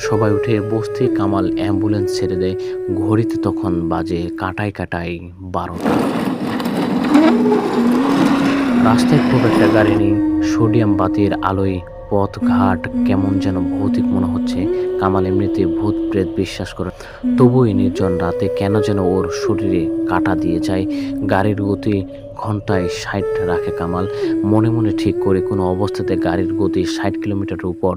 সবাই উঠে বসতে কামাল অ্যাম্বুলেন্স ছেড়ে দেয়। ঘড়িতে তখন বাজে কাটায় কাটায় 12টা। রাস্তায় খুব একটা গাড়ি নেই। সোডিয়াম বাতির আলোয় পথঘাট কেমন যেন ভৌতিক মনে হচ্ছে। কামাল এমনিতে ভূত প্রেত বিশ্বাস করে, তবু এই নির্জন রাতে কেন যেন ওর শরীরে কাটা দিয়ে যায়। গাড়ির গতি ঘন্টায় 60 রাখে কামাল। মনে মনে ঠিক করে কোনো অবস্থাতে গাড়ির গতি 60 কিলোমিটারের উপর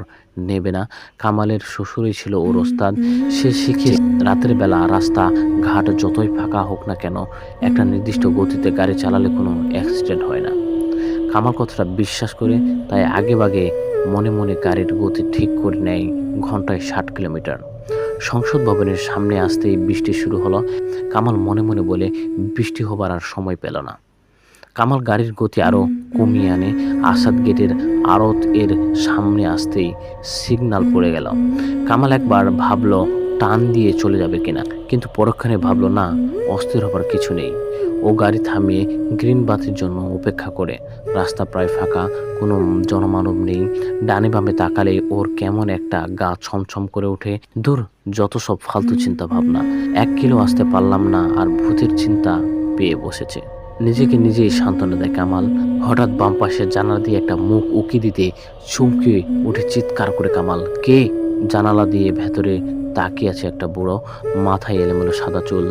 নেবে না। কামালের শ্বশুরই ছিল ওর ওস্তাদ। সে শিখে রাতের বেলা রাস্তা ঘাট যতই ফাঁকা হোক না কেন, একটা নির্দিষ্ট গতিতে গাড়ি চালালে কোনো অ্যাক্সিডেন্ট হয় না। কামাল কথাটা বিশ্বাস করে, তাই আগেভাগে মনে মনে গাড়ির গতি ঠিক করে নেয় ঘন্টায় 60 কিলোমিটার। সংসদ ভবনের সামনে আসতেই বৃষ্টি শুরু হলো। কামাল মনে মনে বলে, বৃষ্টি হবার আর সময় পেল না। কামাল গাড়ির গতি আরও কমিয়ে আনে। আসাদ গেটের আড়ত এর সামনে আসতেই সিগন্যাল পড়ে গেল। কামাল একবার ভাবল টান দিয়ে চলে যাবে কিনা, কিন্তু পরক্ষণে ভাবল না, অস্থির হবার কিছু নেই। ও গাড়ি থামিয়ে গ্রিন বাতির জন্য অপেক্ষা করে। রাস্তা প্রায় ফাঁকা, কোনো জনমানব নেই। ডানে বামে তাকালে ওর কেমন একটা গা ছমছম করে ওঠে। দূর, যত সব ফালতু চিন্তা ভাবনা। 1 কিলো আসতে পারলাম না আর ভূতের চিন্তা পেয়ে বসেছে। নিজেকে নিজেই সান্ত্বনা দেয় কামাল। হঠাৎ বাম পাশের জানালা দিয়ে একটা মুখ উকি দিতে চমকে উঠে চিৎকার করে কামাল, কে? জানালা দিয়ে ভেতরে তাকিয়ে আছে একটা বুড়ো, মাথায় এলোমেলো সাদা চুল,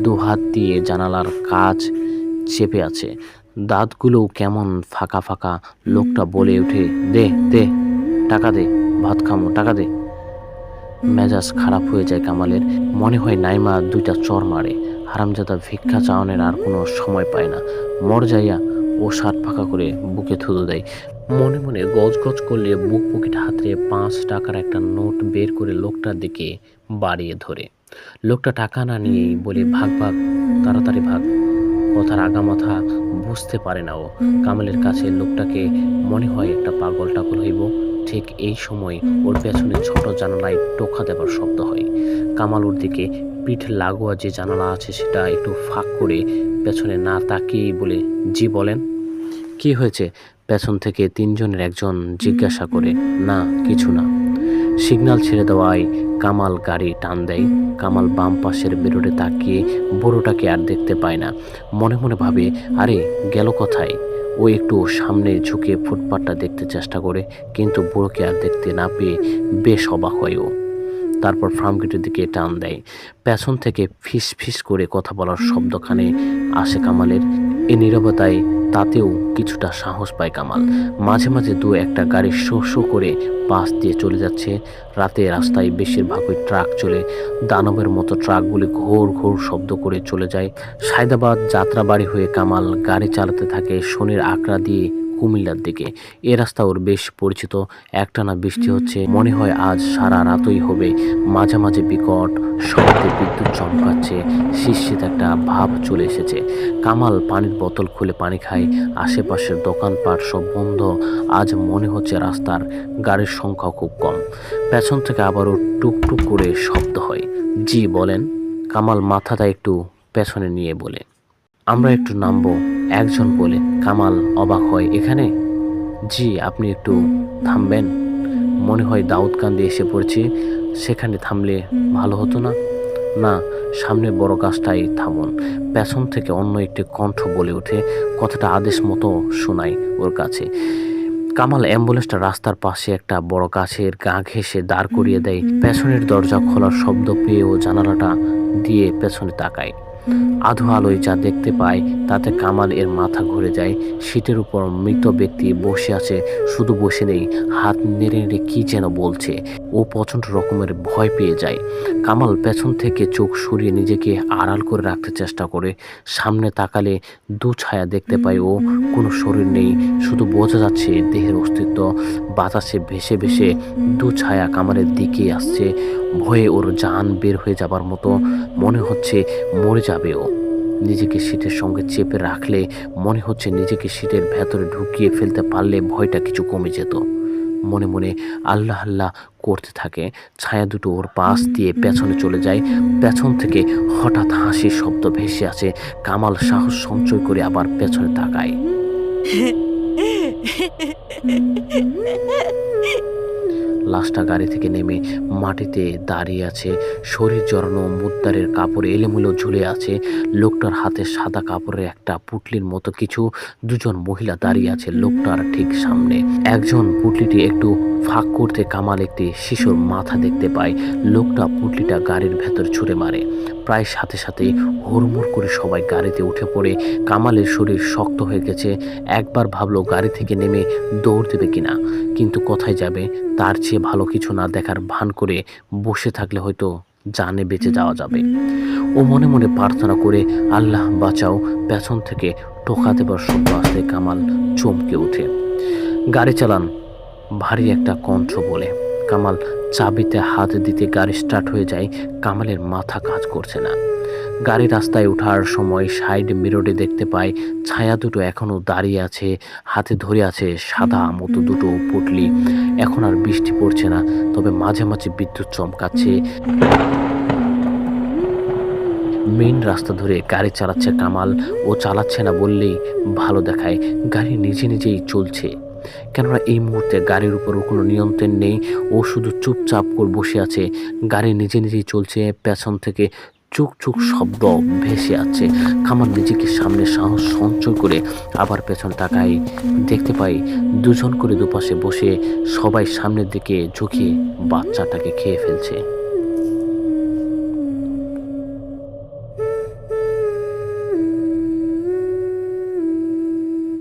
2 হাত দিয়ে জানালার কাঁচ চেপে আছে, দাঁতগুলো কেমন ফাঁকা ফাঁকা। লোকটা বলে ওঠে, দে দে টাকা দে, ভাত খামো, টাকা দে। মেজাজ খারাপ হয়ে যায় কামালের। মনে হয় নাইমা 2টা চর মারে। হারামজাদা ভিক্ষা চাওয়ানোর আর কোনো সময় পায় না। মর যাইয়া ও শার্ট ফাঁকা করে বুকে থুতু দেয়। মনে মনে গজগজ করলে বুক পকেট হাতড়ে 5 টাকার একটা নোট বের করে লোকটার দিকে বাড়িয়ে ধরে। লোকটা টাকা না নিয়েই বলে, ভাগ ভাগ, তাড়াতাড়ি ভাগ। কথার আগামাথা বুঝতে পারে না ও। কামালের কাছে লোকটাকে মনে হয় একটা পাগল টাগল হইব। ঠিক এই সময় ওর পেছনে ছোট জানালায় টোকা দেবার শব্দ হয়। কামাল ওর দিকে পিঠ লাগোয়া যে জানালা আছে সেটা একটু ফাঁক করে পেছনে না তাকিয়েই বলে, জি বলেন। কি হয়েছে? পেছন থেকে 3 জনের একজন জিজ্ঞাসা করে। না, কিছু না। সিগন্যাল ছেড়ে দেওয়ায় কামাল গাড়ি টান দেয়। কামাল বাম পাশের বেরোডে তাকিয়ে বুড়োটাকে আর দেখতে পায় না। মনে মনে ভাবে, আরে গেল কোথায়? ও একটু সামনে ঝুঁকে ফুটপাতটা দেখতে চেষ্টা করে, কিন্তু বুড়োকে আর দেখতে না পেয়ে বেশ অবাক হয় ও। তারপর ফার্ম গেটের দিকে টান দেয়। পেছন থেকে ফিস ফিস করে কথা বলার শব্দখানে আসে কামালের। এই নীরবতায় তাতেও কিছুটা সাহস পায় কামাল। মাঝে মাঝে 2-1টা গাড়ি শো শো করে পাশ দিয়ে চলে যাচ্ছে। রাতে রাস্তায় বেশিরভাগই ট্রাক চলে। দানবের মতো ট্রাকগুলি ঘোর ঘোর শব্দ করে চলে যায়। সায়দাবাদ যাত্রাবাড়ি হয়ে কামাল গাড়ি চালাতে থাকে শনির আকড়া দিয়ে কুমিল্লার দিকে। এ রাস্তা ওর বেশ পরিচিত। একটানা বৃষ্টি হচ্ছে, মনে হয় আজ সারা রাতই হবে। মাঝে মাঝে বিকট শব্দে বিদ্যুৎ চমকাচ্ছে। শীত একটা ভাব চলে এসেছে। কামাল পানির বোতল খুলে পানি খায়। আশেপাশের দোকানপাট সব বন্ধ। আজ মনে হচ্ছে রাস্তার গাড়ির সংখ্যা খুব কম। পেছন থেকে আবারও টুকটুক করে শব্দ হয়। জি বলেন। কামাল মাথাটা একটু পেছনে নিয়ে বলে, আমরা একটু নামবো। একজন বলে। কামাল অবাক হয়, এখানে? জি, আপনি একটু থামবেন? মনে হয় দাউদকান্দি এসে পড়ছি, সেখানে থামলে ভালো হতো না? না, সামনে বড় গাছটাই থামুন। পেছন থেকে অন্য একটি কণ্ঠ বলে ওঠে। কথাটা আদেশ মতো শোনায় ওর কাছে। কামাল অ্যাম্বুলেন্সটা রাস্তার পাশে একটা বড় গাছের গা ঘেঁষে দাঁড় করিয়ে দেয়। পেছনের দরজা খোলার শব্দ পেয়ে ও জানালাটা দিয়ে পেছনে তাকায়। আধো আলোয় যা দেখতে পায় তাতে কামাল এর মাথা ঘুরে যায়। সিটের উপর মৃত ব্যক্তি বসে আছে। শুধু বসে নেই, হাত নেড়ে নেড়ে কি যেন বলছে। ও প্রচণ্ড রকমের ভয় পেয়ে যায়। কামাল পেছন থেকে চোখ সরিয়ে নিজেকে আড়াল করে রাখতে চেষ্টা করে। সামনে তাকালে 2 ছায়া দেখতে পায় ও। কোনো শরীর নেই, শুধু বোঝা যাচ্ছে দেহের অস্তিত্ব। বাতাসে ভেসে ভেসে 2 ছায়া কামালের দিকে আসছে। ভয়ে ওর জান বের হয়ে যাবার মতো মনে হচ্ছে, মরে যাবে ও। নিজেকে সিটের সঙ্গে চেপে রাখলে মনে হচ্ছে নিজেকে সিটের ভেতরে ঢুকিয়ে ফেলতে পারলে ভয়টা কিছু কমে যেত। মনে মনে আল্লাহ আল্লাহ করতে থাকে। ছায়া দুটো ওর পাশ দিয়ে পেছনে চলে যায়। পেছন থেকে হঠাৎ হাসির শব্দ ভেসে আসে। কামাল সাহস সঞ্চয় করে আবার পেছনে তাকায়। লাশটা গাড়ি থেকে নেমে মাটিতে দাঁড়িয়ে আছে, শরীর জড়ানো, মুদ্দারের কাপড় এলোমেলো ঝুলে আছে। লোকটার হাতে সাদা কাপড়ের একটা পুটলির মতো কিছু। দুজন মহিলা দাঁড়িয়ে আছে লোকটার ঠিক সামনে। একজন পুটলিটি একটু ফাঁক করতে কামাল একটি শিশুর মাথা দেখতে পায়। লোকটা পুটলিটা গাড়ির ভেতর ছুঁড়ে মারে। প্রায় সাথে সাথেই হুড়মুড় করে সবাই গাড়িতে উঠে পড়ে। কামালের শরীর শক্ত হয়ে গেছে। একবার ভাবলো গাড়ি থেকে নেমে দৌড় দেবে কিনা, কিন্তু কোথায় যাবে? তার চেয়ে ভালো কিছু না দেখার ভান করে বসে থাকলে হয়তো জানে বেঁচে যাওয়া যাবে। ও মনে মনে প্রার্থনা করে, আল্লাহ বাঁচাও। পেছন থেকে টোকা দেবার শব্দ আসতে কামাল চমকে ওঠে। গাড়ি চালান, ভারী একটা কণ্ঠ বলে। কামাল চাবিতে হাত দিতে গাড়ি স্টার্ট হয়ে যায়। কামালের মাথা কাজ করছে না। গাড়ি রাস্তায় ওঠার সময় সাইড মিররে দেখতে পায় ছায়া দুটো এখনো দাঁড়িয়ে আছে, হাতে ধরে আছে সাদা মতো দুটো পুটলি। এখন আর বৃষ্টি পড়ছে না, তবে মাঝে মাঝে বিদ্যুৎ চমকাচ্ছে। মেইন রাস্তা ধরে গাড়ি চালাচ্ছে কামাল। ও চালাচ্ছে না বললেই ভালো দেখায়, গাড়ি নিজে নিজেই চলছে। কেননা এই মুহূর্তে গাড়ির উপর কোনো নিয়ন্ত্রণ নেই। ও শুধু চুপচাপ করে বসে আছে। গাড়ি নিজে নিজেই চলছে। পেছন থেকে চুক চুক শব্দ ভেসে আছে। কামাল নিজেকে সামনে সাহস সঞ্চয় করে আবার পেছন তাকাই। দেখতে পাই দুজন করে দুপাশে বসে সবাই সামনের দিকে ঝুঁকিয়ে বাচ্চাটাকে খেয়ে ফেলছে।